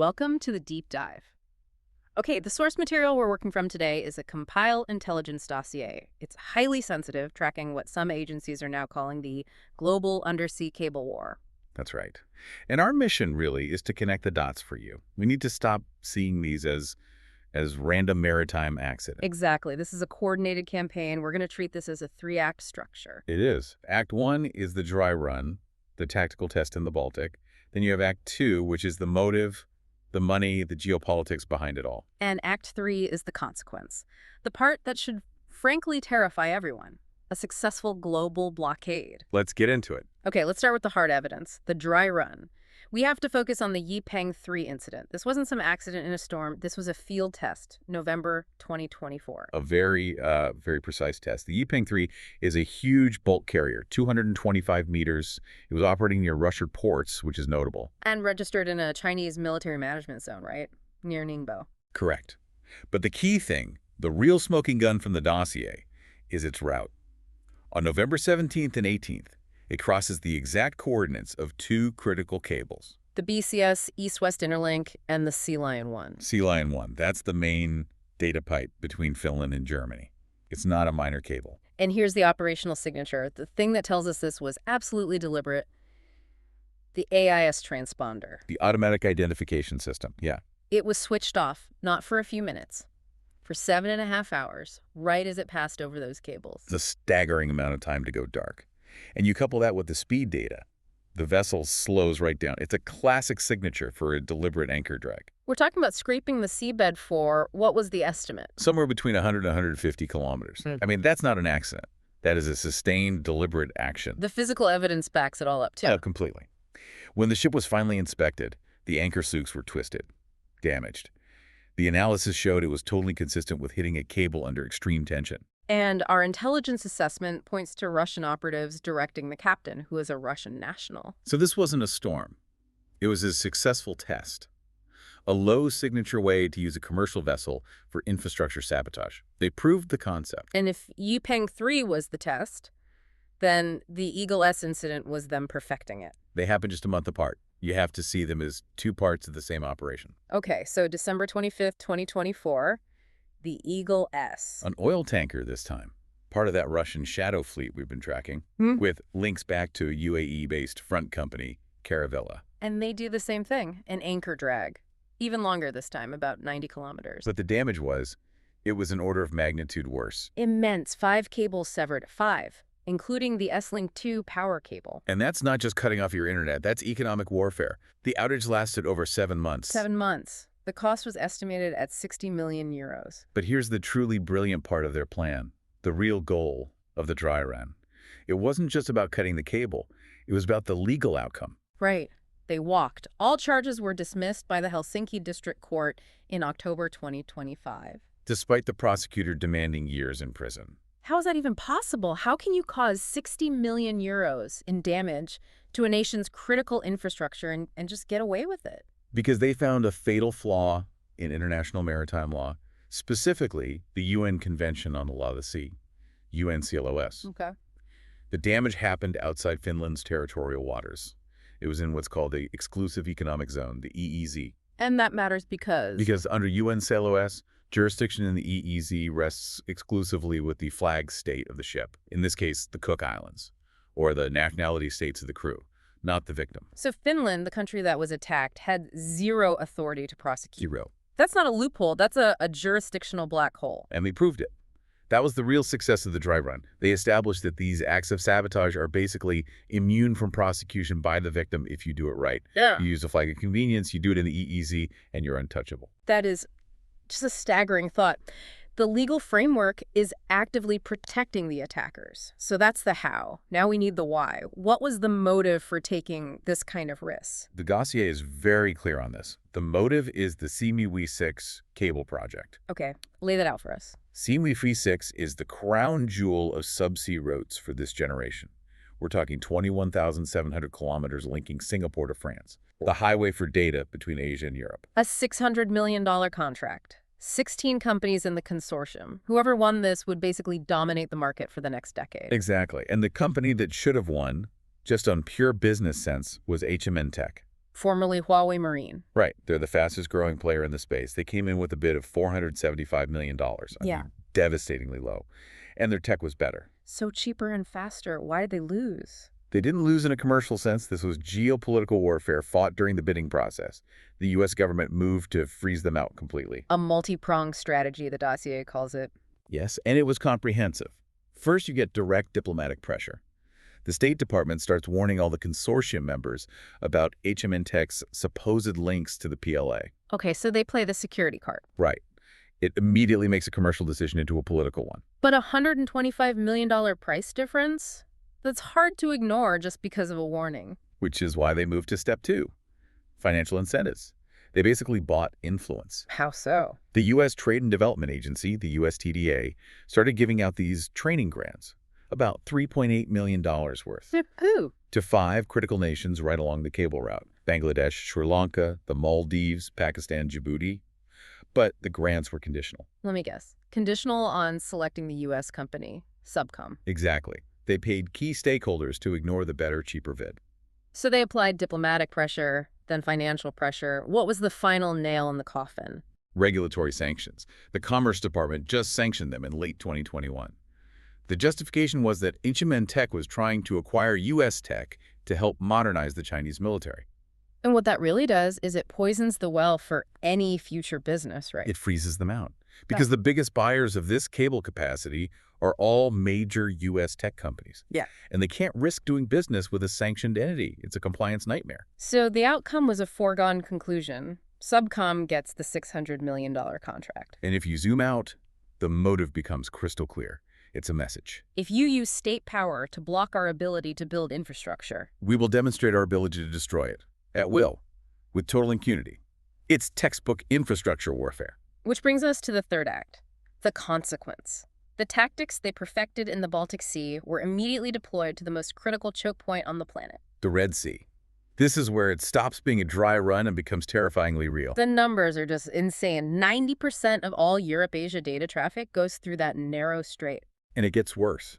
Welcome to the deep dive. Okay, the source material we're working from today is a compile intelligence dossier. It's highly sensitive, tracking what some agencies are now calling the Global Undersea Cable War. That's right. And our mission really is to connect the dots for you. We need to stop seeing these as random maritime accidents. Exactly. This is a coordinated campaign. We're going to treat this as a three-act structure. It is. Act 1 is the dry run, the tactical test in the Baltic. Then you have Act 2, which is the motive, the money, the geopolitics behind it all. And Act 3 is the consequence. The part that should frankly terrify everyone. A successful global blockade. Let's get into it. Okay, let's start with the hard evidence, the dry run. We have to focus on the Yi Peng 3 incident. This wasn't some accident in a storm. This was a field test, November 2024. A very precise test. The Yi Peng 3 is a huge bulk carrier, 225 meters. It was operating near Russian ports, which is notable. And registered in a Chinese military management zone, right? Near Ningbo. Correct. But the key thing, the real smoking gun from the dossier, is its route. On November 17th and 18th, it crosses the exact coordinates of two critical cables. The BCS East-West Interlink and the Sea Lion 1. Sea Lion 1, that's the main data pipe between Finland and Germany. It's not a minor cable. And here's the operational signature. The thing that tells us this was absolutely deliberate. The AIS transponder. The automatic identification system, yeah. It was switched off, not for a few minutes, for 7.5 hours, right as it passed over those cables. It's a staggering amount of time to go dark. And you couple that with the speed data, the vessel slows right down. It's a classic signature for a deliberate anchor drag. We're talking about scraping the seabed for, what was the estimate? Somewhere between 100 and 150 kilometers. I mean, that's not an accident. That is a sustained, deliberate action. The physical evidence backs it all up, too. Yeah, completely. When the ship was finally inspected, the anchor sooks were twisted, damaged. The analysis showed it was totally consistent with hitting a cable under extreme tension. And our intelligence assessment points to Russian operatives directing the captain, who is a Russian national. So this wasn't a storm. It was a successful test. A low-signature way to use a commercial vessel for infrastructure sabotage. They proved the concept. And if Yi Peng 3 was the test, then the Eagle S incident was them perfecting it. They happened just a month apart. You have to see them as two parts of the same operation. Okay, so December 25th, 2024, the Eagle S. An oil tanker this time. Part of that Russian shadow fleet we've been tracking, with links back to a UAE-based front company, Caravella. And they do the same thing, an anchor drag. Even longer this time, about 90 kilometers. But the damage was, it was an order of magnitude worse. Immense. 5 cables severed. 5. Including the S-Link 2 power cable. And that's not just cutting off your internet, that's economic warfare. The outage lasted over 7 months. 7 months. The cost was estimated at 60 million euros. But here's the truly brilliant part of their plan, the real goal of the dry run. It wasn't just about cutting the cable, it was about the legal outcome. Right. They walked. All charges were dismissed by the Helsinki District Court in October 2025. Despite the prosecutor demanding years in prison. How is that even possible? How can you cause 60 million euros in damage to a nation's critical infrastructure and just get away with it? Because they found a fatal flaw in international maritime law, specifically the UN Convention on the Law of the Sea, UNCLOS. Okay. The damage happened outside Finland's territorial waters. It was in what's called the Exclusive Economic Zone, the EEZ. And that matters because? Because under UNCLOS, jurisdiction in the EEZ rests exclusively with the flag state of the ship, in this case, the Cook Islands, or the nationality states of the crew, not the victim. So Finland, the country that was attacked, had zero authority to prosecute. Zero. That's not a loophole. That's a jurisdictional black hole. And they proved it. That was the real success of the dry run. They established that these acts of sabotage are basically immune from prosecution by the victim if you do it right. Yeah. You use a flag of convenience, you do it in the EEZ, and you're untouchable. That is just a staggering thought. The legal framework is actively protecting the attackers. So that's the how. Now we need the why. What was the motive for taking this kind of risk? The dossier is very clear on this. The motive is the Simi 6 cable project. Okay, lay that out for us. Simi 6 is the crown jewel of subsea routes for this generation. We're talking 21,700 kilometers linking Singapore to France, the highway for data between Asia and Europe. A $600 million contract. 16 companies in the consortium. Whoever won this would basically dominate the market for the next decade. Exactly. And the company that should have won, just on pure business sense, was HMN Tech. formerly Huawei Marine. Right. They're the fastest growing player in the space. They came in with a bid of $475 million. I Yeah. mean, devastatingly low. And their tech was better. So cheaper and faster. Why did they lose? They didn't lose in a commercial sense. This was geopolitical warfare fought during the bidding process. The U.S. government moved to freeze them out completely. A multi-pronged strategy, the dossier calls it. Yes, and it was comprehensive. First, you get direct diplomatic pressure. The State Department starts warning all the consortium members about HMN Tech's supposed links to the PLA. Okay, so they play the security card. Right. It immediately makes a commercial decision into a political one. But a $125 million price difference? That's hard to ignore just because of a warning. Which is why they moved to step 2, financial incentives. They basically bought influence. How so? The U.S. Trade and Development Agency, the USTDA, started giving out these training grants, about $3.8 million worth, Who? to 5 critical nations right along the cable route: Bangladesh, Sri Lanka, the Maldives, Pakistan, Djibouti. But the grants were conditional. Let me guess. Conditional on selecting the U.S. company, Subcom. Exactly. They paid key stakeholders to ignore the better, cheaper bid. So they applied diplomatic pressure, then financial pressure. What was the final nail in the coffin? Regulatory sanctions. The Commerce Department just sanctioned them in late 2021. The justification was that HMN Tech was trying to acquire U.S. tech to help modernize the Chinese military. And what that really does is it poisons the well for any future business, right? It freezes them out. Because the biggest buyers of this cable capacity are all major U.S. tech companies. Yeah. And they can't risk doing business with a sanctioned entity. It's a compliance nightmare. So the outcome was a foregone conclusion. Subcom gets the $600 million contract. And if you zoom out, the motive becomes crystal clear. It's a message. If you use state power to block our ability to build infrastructure, We will demonstrate our ability to destroy it, at will, with total impunity. It's textbook infrastructure warfare. which brings us to the third act, the consequence. The tactics they perfected in the Baltic Sea were immediately deployed to the most critical choke point on the planet. The Red Sea. This is where it stops being a dry run and becomes terrifyingly real. The numbers are just insane. 90% of all Europe-Asia data traffic goes through that narrow strait. And it gets worse.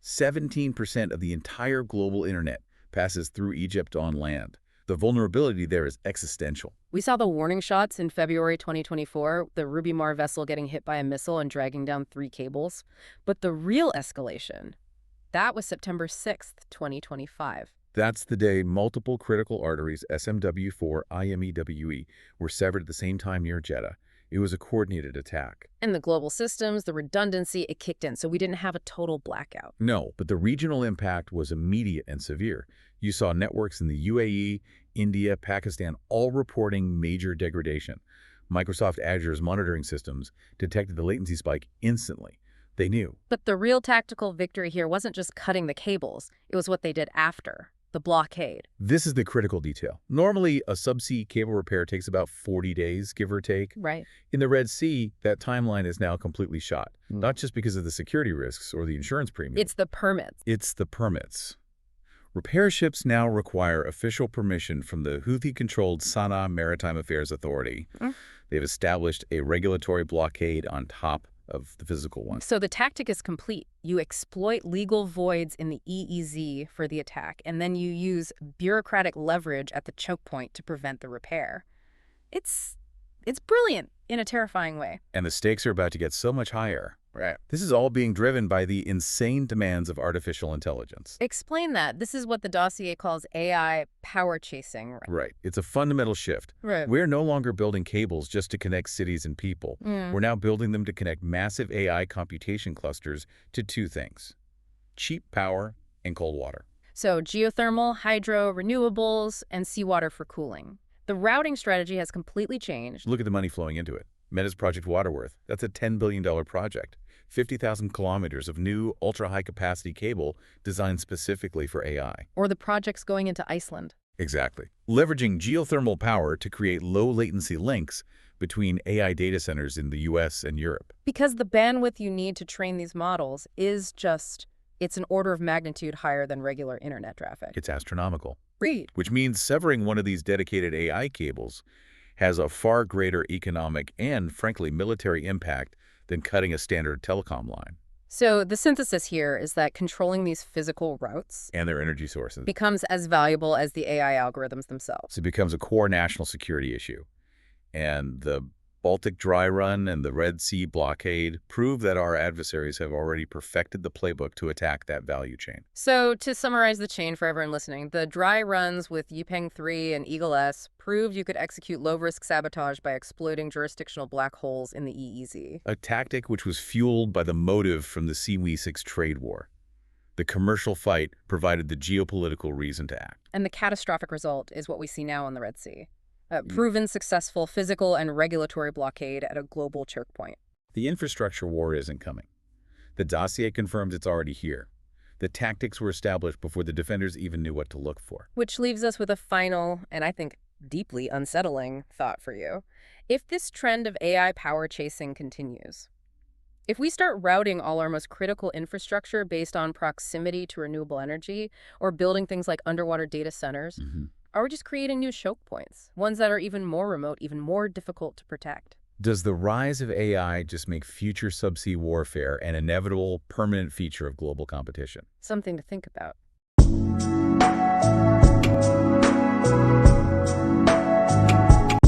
17% of the entire global internet passes through Egypt on land. The vulnerability there is existential. We saw the warning shots in February 2024, the Ruby Mar vessel getting hit by a missile and dragging down 3 cables. But the real escalation, that was September 6th, 2025. That's the day multiple critical arteries, SMW4, IMEWE, were severed at the same time near Jeddah. It was a coordinated attack. And the global systems, the redundancy, it kicked in, so we didn't have a total blackout. No, but the regional impact was immediate and severe. You saw networks in the UAE, India, Pakistan, all reporting major degradation. Microsoft Azure's monitoring systems detected the latency spike instantly. They knew. But the real tactical victory here wasn't just cutting the cables. It was what they did after, the blockade. This is the critical detail. Normally, a subsea cable repair takes about 40 days, give or take. Right. In the Red Sea, that timeline is now completely shot, not just because of the security risks or the insurance premium. It's the permits. It's the permits. Repair ships now require official permission from the Houthi-controlled Sana'a Maritime Affairs Authority. They've established a regulatory blockade on top of the physical one. So the tactic is complete. You exploit legal voids in the EEZ for the attack, and then you use bureaucratic leverage at the choke point to prevent the repair. It's brilliant in a terrifying way. And the stakes are about to get so much higher. Right. This is all being driven by the insane demands of artificial intelligence. Explain that. This is what the dossier calls AI power chasing. Right. It's a fundamental shift. Right. We're no longer building cables just to connect cities and people. We're now building them to connect massive AI computation clusters to 2 things: cheap power and cold water. So geothermal, hydro, renewables, and seawater for cooling. The routing strategy has completely changed. Look at the money flowing into it. Meta's Project Waterworth, that's a $10 billion project. 50,000 kilometers of new ultra-high-capacity cable designed specifically for AI. Or the projects going into Iceland. Exactly. Leveraging geothermal power to create low-latency links between AI data centers in the U.S. and Europe. Because the bandwidth you need to train these models is it's an order of magnitude higher than regular internet traffic. It's astronomical. Read. Which means severing one of these dedicated AI cables has a far greater economic and, frankly, military impact than cutting a standard telecom line. So the synthesis here is that controlling these physical routes and their energy sources. becomes as valuable as the AI algorithms themselves. So it becomes a core national security issue. And the Baltic dry run and the Red Sea blockade prove that our adversaries have already perfected the playbook to attack that value chain. So to summarize the chain for everyone listening, the dry runs with Yi Peng 3 and Eagle S proved you could execute low-risk sabotage by exploiting jurisdictional black holes in the EEZ. A tactic which was fueled by the motive from the CME6 trade war. The commercial fight provided the geopolitical reason to act. And the catastrophic result is what we see now on the Red Sea. A proven successful physical and regulatory blockade at a global choke point. The infrastructure war isn't coming. The Dossier confirms it's already here. The tactics were established before the defenders even knew what to look for. Which leaves us with a final, and I think deeply unsettling, thought for you. If this trend of AI power chasing continues, if we start routing all our most critical infrastructure based on proximity to renewable energy, or building things like underwater data centers, are we just creating new choke points, ones that are even more remote, even more difficult to protect? Does the rise of AI just make future subsea warfare an inevitable, permanent feature of global competition? Something to think about.